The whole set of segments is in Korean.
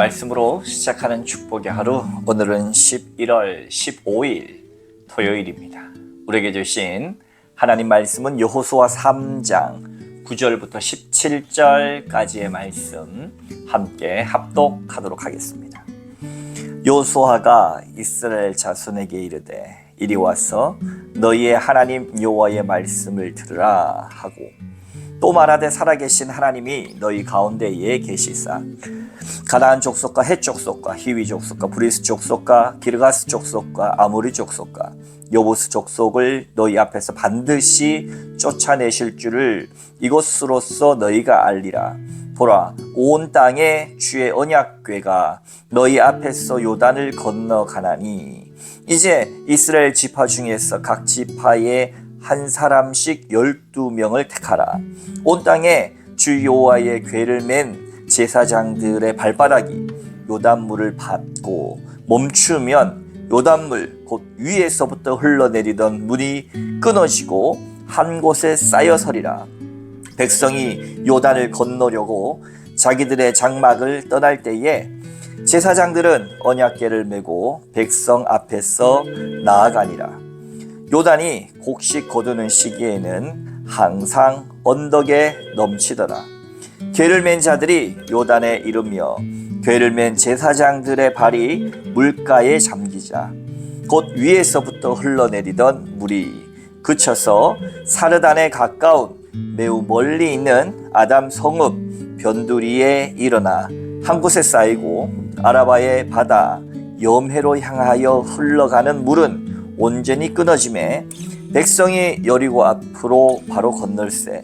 말씀으로 시작하는 축복의 하루, 오늘은 11월 15일 토요일입니다. 우리에게 주신 하나님 말씀은 여호수아 3장 9절부터 17절까지의 말씀 함께 합독하도록 하겠습니다. 여호수아가 이스라엘 자손에게 이르되 이리 와서 너희의 하나님 여호와의 말씀을 들으라 하고, 또 말하되 살아계신 하나님이 너희 가운데에 계시사 가나안 족속과 헷 족속과 히위 족속과 브리스 족속과 기르가스 족속과 아모리 족속과 여부스 족속을 너희 앞에서 반드시 쫓아내실 줄을 이것으로써 너희가 알리라. 보라, 온 땅에 주의 언약궤가 너희 앞에서 요단을 건너가나니 이제 이스라엘 지파 중에서 각 지파에 한 사람씩 12명을 택하라. 온 땅에 주 여호와의 궤를 맨 제사장들의 발바닥이 요단물을 밟고 멈추면 요단물 곧 위에서부터 흘러내리던 물이 끊어지고 한 곳에 쌓여 서리라. 백성이 요단을 건너려고 자기들의 장막을 떠날 때에 제사장들은 언약궤를 메고 백성 앞에서 나아가니라. 요단이 곡식 거두는 시기에는 항상 언덕에 넘치더라. 궤를 맨 자들이 요단에 이르며 궤를 맨 제사장들의 발이 물가에 잠기자 곧 위에서부터 흘러내리던 물이 그쳐서 사르단에 가까운 매우 멀리 있는 아담 성읍 변두리에 일어나 한 곳에 쌓이고 아라바의 바다 염해로 향하여 흘러가는 물은 온전히 끊어짐에 백성이 여리고 앞으로 바로 건널세.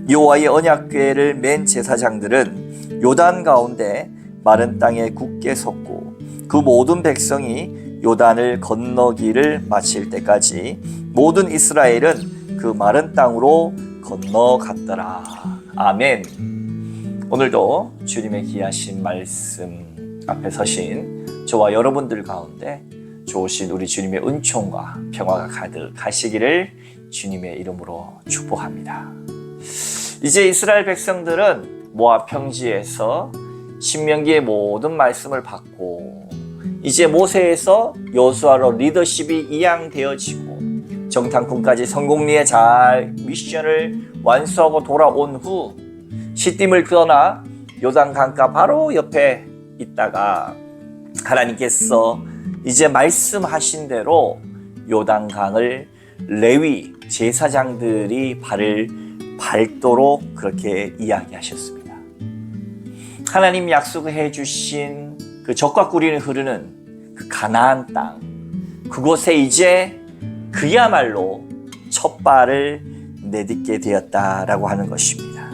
여호와의 언약궤를 맨 제사장들은 요단 가운데 마른 땅에 굳게 섰고 그 모든 백성이 요단을 건너기를 마칠 때까지 모든 이스라엘은 그 마른 땅으로 건너갔더라. 아멘. 오늘도 주님의 귀하신 말씀 앞에 서신 저와 여러분들 가운데 좋으신 우리 주님의 은총과 평화가 가득하시기를 주님의 이름으로 축복합니다. 이제 이스라엘 백성들은 모압 평지에서 신명기의 모든 말씀을 받고 이제 모세에서 여호수아로 리더십이 이양되어지고 정탐꾼까지 성공리에 잘 미션을 완수하고 돌아온 후 시딤을 떠나 요단강가 바로 옆에 있다가 하나님께서 이제 말씀하신 대로 요단강을 레위 제사장들이 발을 밟도록 그렇게 이야기하셨습니다. 하나님 약속해 주신 그 젖과 꿀이 흐르는 그 가나안 땅, 그곳에 이제 그야말로 첫 발을 내딛게 되었다라고 하는 것입니다.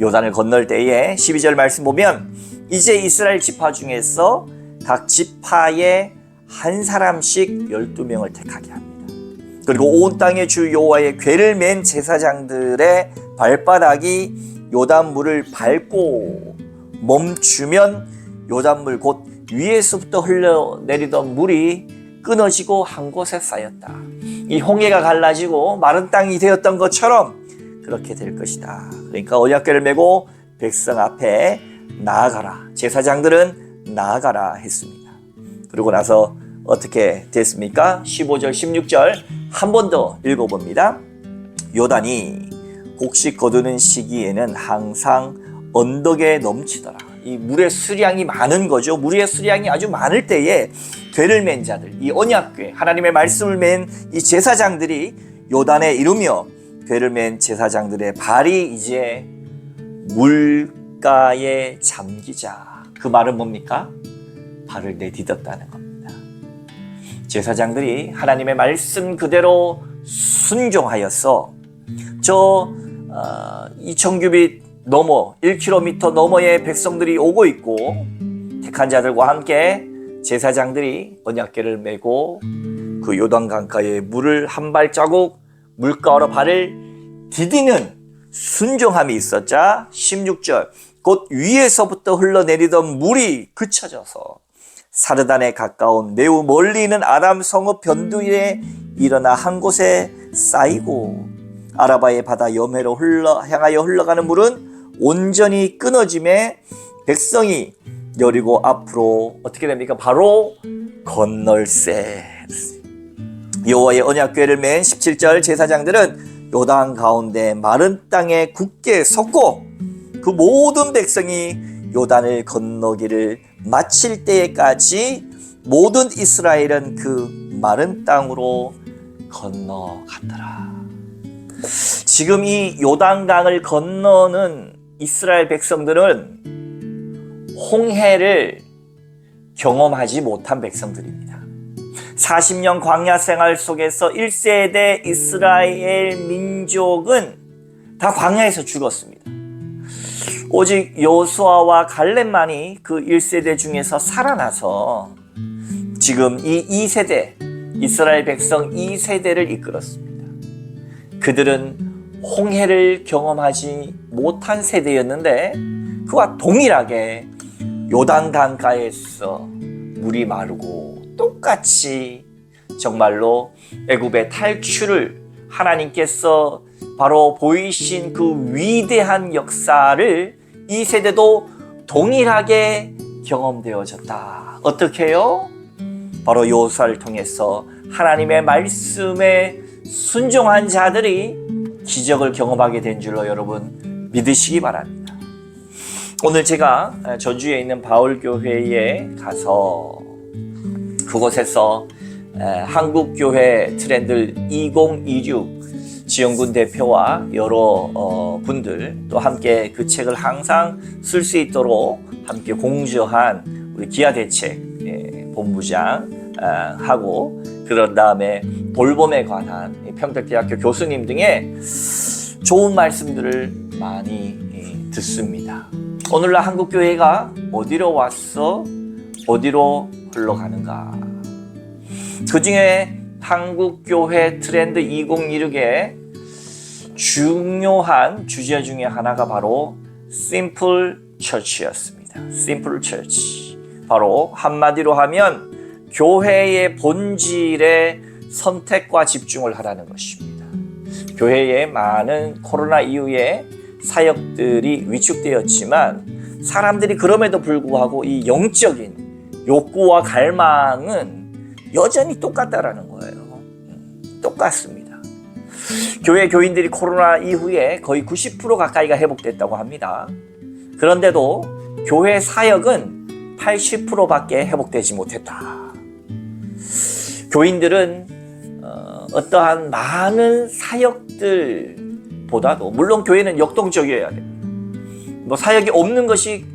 요단을 건널 때에 12절 말씀 보면 이제 이스라엘 지파 중에서 각 지파에 한 사람씩 12명을 택하게 합니다. 그리고 온 땅에 주 여호와의 궤를 맨 제사장들의 발바닥이 요단물을 밟고 멈추면 요단물 곧 위에서부터 흘러내리던 물이 끊어지고 한 곳에 쌓였다. 이 홍해가 갈라지고 마른 땅이 되었던 것처럼 그렇게 될 것이다. 그러니까 언약궤를 메고 백성 앞에 나아가라. 제사장들은 나아가라 했습니다. 그러고 나서 어떻게 됐습니까? 15절 16절 한 번 더 읽어봅니다. 요단이 곡식 거두는 시기에는 항상 언덕에 넘치더라. 이 물의 수량이 많은 거죠. 물의 수량이 아주 많을 때에 궤를 맨 자들, 이 언약궤, 하나님의 말씀을 맨 이 제사장들이 요단에 이르며 궤를 맨 제사장들의 발이 이제 물가에 잠기자. 그 말은 뭡니까? 발을 내딛었다는 겁니다. 제사장들이 하나님의 말씀 그대로 순종하여서 저 2,000규빗 넘어 1km 너머의 백성들이 오고 있고 택한 자들과 함께 제사장들이 언약궤를 메고 그 요단강가에 물을 한 발자국 물가로 발을 디디는 순종함이 있었자 16절 곧 위에서부터 흘러내리던 물이 그쳐져서 사르단에 가까운 매우 멀리 있는 아람 성읍 변두리에 일어나 한 곳에 쌓이고 아라바의 바다 염해로 향하여 흘러가는 물은 온전히 끊어짐에 백성이 여리고 앞으로 어떻게 됩니까? 바로 건널세. 여호와의 언약궤를 맨 17절 제사장들은 요단 가운데 마른 땅에 굳게 섰고 그 모든 백성이 요단을 건너기를 마칠 때까지 모든 이스라엘은 그 마른 땅으로 건너갔더라. 지금 이 요단강을 건너는 이스라엘 백성들은 홍해를 경험하지 못한 백성들입니다. 40년 광야 생활 속에서 1세대 이스라엘 민족은 다 광야에서 죽었습니다. 오직 여호수아와 갈렙만이 그 1세대 중에서 살아나서 지금 이 2세대 이스라엘 백성 2세대를 이끌었습니다. 그들은 홍해를 경험하지 못한 세대였는데 그와 동일하게 요단강가에서 물이 마르고 똑같이 정말로 애굽의 탈출을 하나님께서 바로 보이신 그 위대한 역사를 이 세대도 동일하게 경험되어졌다. 어떻게 해요? 바로 여호수아를 통해서 하나님의 말씀에 순종한 자들이 기적을 경험하게 된 줄로 여러분 믿으시기 바랍니다. 오늘 제가 전주에 있는 바울교회에 가서 그곳에서 한국교회 트렌드 2026 지영군 대표와 여러 분들 또 함께 그 책을 항상 쓸 수 있도록 함께 공저한 우리 기아대책 본부장 하고 그런 다음에 돌봄에 관한 평택대학교 교수님 등의 좋은 말씀들을 많이 듣습니다. 오늘날 한국교회가 어디로 왔어? 어디로 흘러가는가? 그 중에 한국교회 트렌드 2026의 중요한 주제 중에 하나가 바로 Simple Church였습니다. Simple Church. 바로 한마디로 하면 교회의 본질에 선택과 집중을 하라는 것입니다. 교회에 많은 코로나 이후에 사역들이 위축되었지만 사람들이 그럼에도 불구하고 이 영적인 욕구와 갈망은 여전히 똑같다라는 거예요. 똑같습니다. 교회 교인들이 코로나 이후에 거의 90% 가까이가 회복됐다고 합니다. 그런데도 교회 사역은 80%밖에 회복되지 못했다. 교인들은 어떠한 많은 사역들보다도 물론 교회는 역동적이어야 됩니다. 뭐 사역이 없는 것이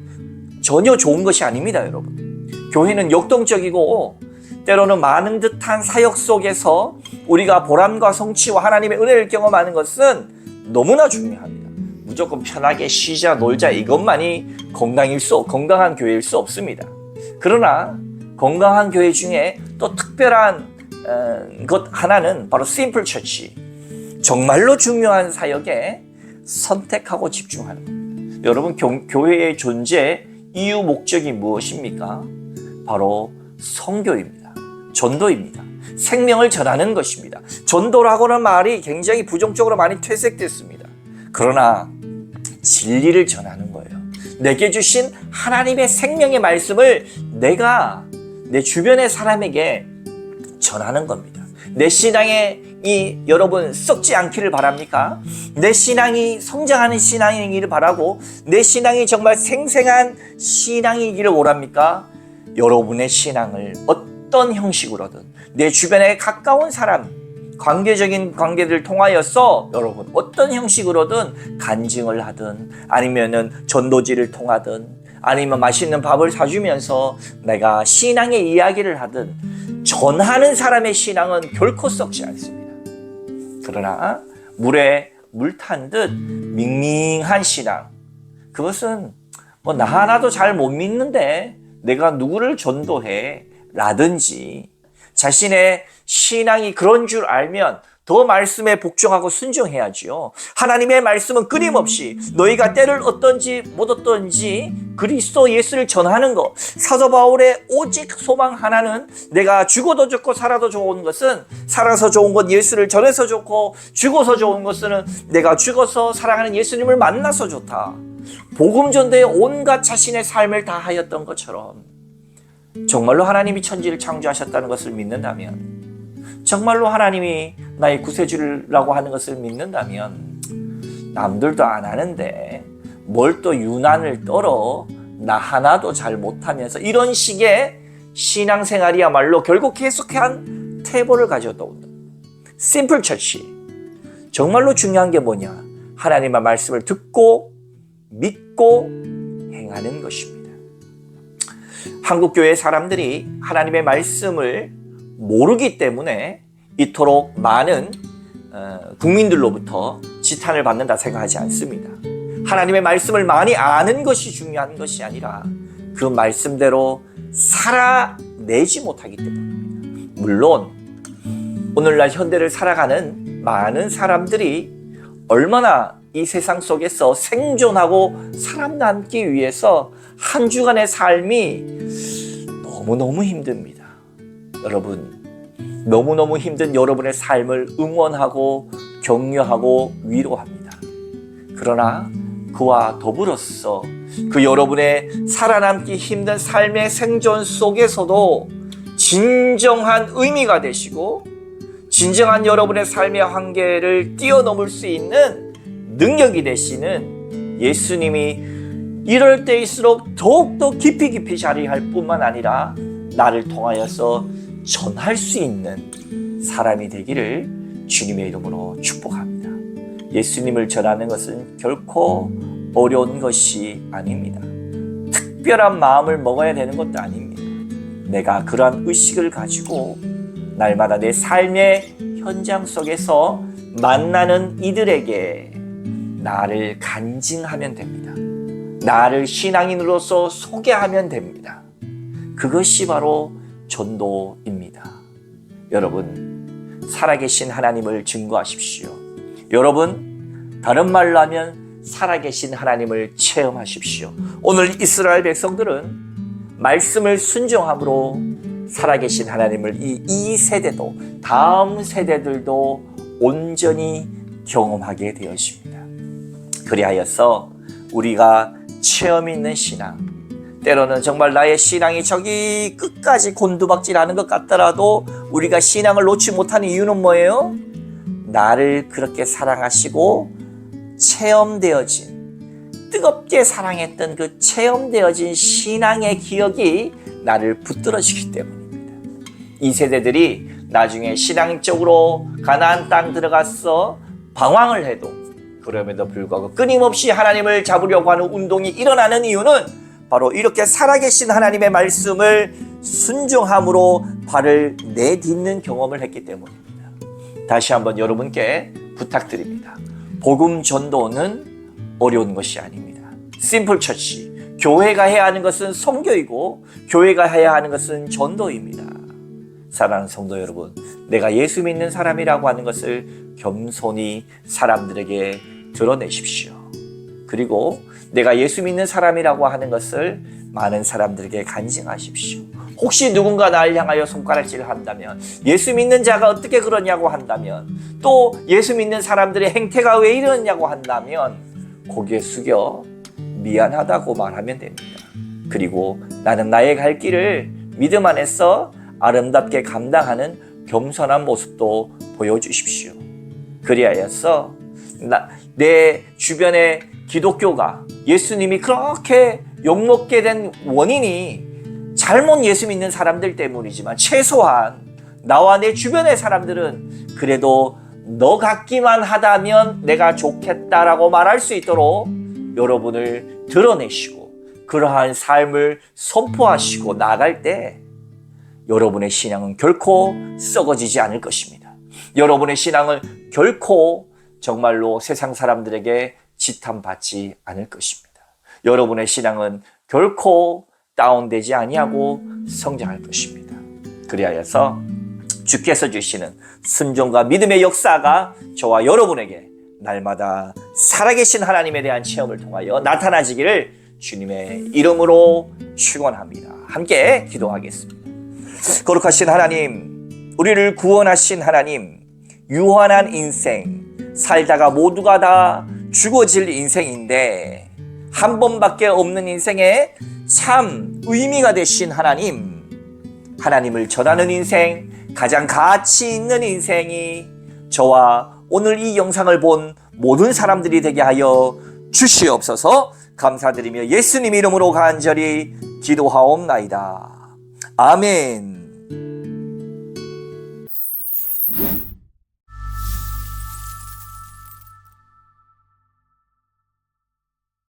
전혀 좋은 것이 아닙니다, 여러분. 교회는 역동적이고 때로는 많은 듯한 사역 속에서 우리가 보람과 성취와 하나님의 은혜를 경험하는 것은 너무나 중요합니다. 무조건 편하게 쉬자 놀자 이것만이 건강한 교회일 수 없습니다. 그러나 건강한 교회 중에 또 특별한 것 하나는 바로 심플 처치. 정말로 중요한 사역에 선택하고 집중하는 겁니다. 여러분 교회의 존재 이유 목적이 무엇입니까? 바로 선교입니다. 전도입니다. 생명을 전하는 것입니다. 전도라고는 말이 굉장히 부정적으로 많이 퇴색됐습니다. 그러나 진리를 전하는 거예요. 내게 주신 하나님의 생명의 말씀을 내가 내 주변의 사람에게 전하는 겁니다. 내 신앙에 여러분 썩지 않기를 바랍니까? 내 신앙이 성장하는 신앙이기를 바라고 내 신앙이 정말 생생한 신앙이기를 원합니까? 여러분의 신앙을 어떤 형식으로든 내 주변에 가까운 사람 관계적인 관계들을 통하여서 여러분 어떤 형식으로든 간증을 하든 아니면은 전도지를 통하든 아니면 맛있는 밥을 사주면서 내가 신앙의 이야기를 하든 전하는 사람의 신앙은 결코 썩지 않습니다. 그러나 물에 물 탄 듯 밍밍한 신앙, 그것은 뭐 나 하나도 잘 못 믿는데 내가 누구를 전도해 라든지 자신의 신앙이 그런 줄 알면 더 말씀에 복종하고 순종해야지요. 하나님의 말씀은 끊임없이 너희가 때를 얻든지 못 얻든지 그리스도 예수를 전하는 것. 사도 바울의 오직 소망 하나는 내가 죽어도 좋고 살아도 좋은 것은 살아서 좋은 것 예수를 전해서 좋고 죽어서 좋은 것은 내가 죽어서 사랑하는 예수님을 만나서 좋다. 복음 전도에 온갖 자신의 삶을 다하였던 것처럼 정말로 하나님이 천지를 창조하셨다는 것을 믿는다면, 정말로 하나님이 나의 구세주라고 하는 것을 믿는다면, 남들도 안 하는데 뭘 또 유난을 떨어 나 하나도 잘 못하면서 이런 식의 신앙생활이야말로 결국 계속한 태보를 가져다 온다. 심플 처치. 정말로 중요한 게 뭐냐? 하나님의 말씀을 듣고 믿고 행하는 것입니다. 한국교회 사람들이 하나님의 말씀을 모르기 때문에 이토록 많은 국민들로부터 지탄을 받는다 생각하지 않습니다. 하나님의 말씀을 많이 아는 것이 중요한 것이 아니라 그 말씀대로 살아내지 못하기 때문입니다. 물론 오늘날 현대를 살아가는 많은 사람들이 얼마나 이 세상 속에서 생존하고 살아남기 위해서 한 주간의 삶이 너무너무 힘듭니다. 여러분, 너무너무 힘든 여러분의 삶을 응원하고 격려하고 위로합니다. 그러나 그와 더불어서 그 여러분의 살아남기 힘든 삶의 생존 속에서도 진정한 의미가 되시고 진정한 여러분의 삶의 한계를 뛰어넘을 수 있는 능력이 되시는 예수님이 이럴 때일수록 더욱더 깊이 자리할 뿐만 아니라 나를 통하여서 전할 수 있는 사람이 되기를 주님의 이름으로 축복합니다. 예수님을 전하는 것은 결코 어려운 것이 아닙니다. 특별한 마음을 먹어야 되는 것도 아닙니다. 내가 그러한 의식을 가지고 날마다 내 삶의 현장 속에서 만나는 이들에게 나를 간증하면 됩니다. 나를 신앙인으로서 소개하면 됩니다. 그것이 바로 전도입니다. 여러분, 살아계신 하나님을 증거하십시오. 여러분, 다른 말로 하면 살아계신 하나님을 체험하십시오. 오늘 이스라엘 백성들은 말씀을 순종함으로 살아계신 하나님을 이 세대도 다음 세대들도 온전히 경험하게 되었습니다. 그리하여서 우리가 체험 있는 신앙, 때로는 정말 나의 신앙이 저기 끝까지 곤두박질하는 것 같더라도 우리가 신앙을 놓지 못하는 이유는 뭐예요? 나를 그렇게 사랑하시고 체험되어진, 뜨겁게 사랑했던 그 체험되어진 신앙의 기억이 나를 붙들어주기 때문입니다. 이 세대들이 나중에 신앙적으로 가나안 땅 들어가서 방황을 해도 그럼에도 불구하고 끊임없이 하나님을 잡으려고 하는 운동이 일어나는 이유는 바로 이렇게 살아계신 하나님의 말씀을 순종함으로 발을 내딛는 경험을 했기 때문입니다. 다시 한번 여러분께 부탁드립니다. 복음 전도는 어려운 것이 아닙니다. 심플 처치. 교회가 해야 하는 것은 선교이고 교회가 해야 하는 것은 전도입니다. 사랑하는 성도 여러분, 내가 예수 믿는 사람이라고 하는 것을 겸손히 사람들에게 드러내십시오. 그리고 내가 예수 믿는 사람이라고 하는 것을 많은 사람들에게 간증하십시오. 혹시 누군가 나를 향하여 손가락질을 한다면, 예수 믿는 자가 어떻게 그러냐고 한다면, 또 예수 믿는 사람들의 행태가 왜 이러냐고 한다면 고개 숙여 미안하다고 말하면 됩니다. 그리고 나는 나의 갈 길을 믿음 안에서 아름답게 감당하는 겸손한 모습도 보여주십시오. 그리하여서 내 주변의 기독교가 예수님이 그렇게 욕먹게 된 원인이 잘못 예수 믿는 사람들 때문이지만 최소한 나와 내 주변의 사람들은 그래도 너 같기만 하다면 내가 좋겠다라고 말할 수 있도록 여러분을 드러내시고 그러한 삶을 선포하시고 나아갈 때 여러분의 신앙은 결코 썩어지지 않을 것입니다. 여러분의 신앙은 결코 정말로 세상 사람들에게 지탄받지 않을 것입니다. 여러분의 신앙은 결코 다운되지 아니하고 성장할 것입니다. 그리하여서 주께서 주시는 순종과 믿음의 역사가 저와 여러분에게 날마다 살아계신 하나님에 대한 체험을 통하여 나타나지기를 주님의 이름으로 축원합니다. 함께 기도하겠습니다. 거룩하신 하나님, 우리를 구원하신 하나님, 유한한 인생, 살다가 모두가 다 죽어질 인생인데 한 번밖에 없는 인생에 참 의미가 되신 하나님, 하나님을 전하는 인생, 가장 가치 있는 인생이 저와 오늘 이 영상을 본 모든 사람들이 되게 하여 주시옵소서. 감사드리며 예수님 이름으로 간절히 기도하옵나이다. 아멘.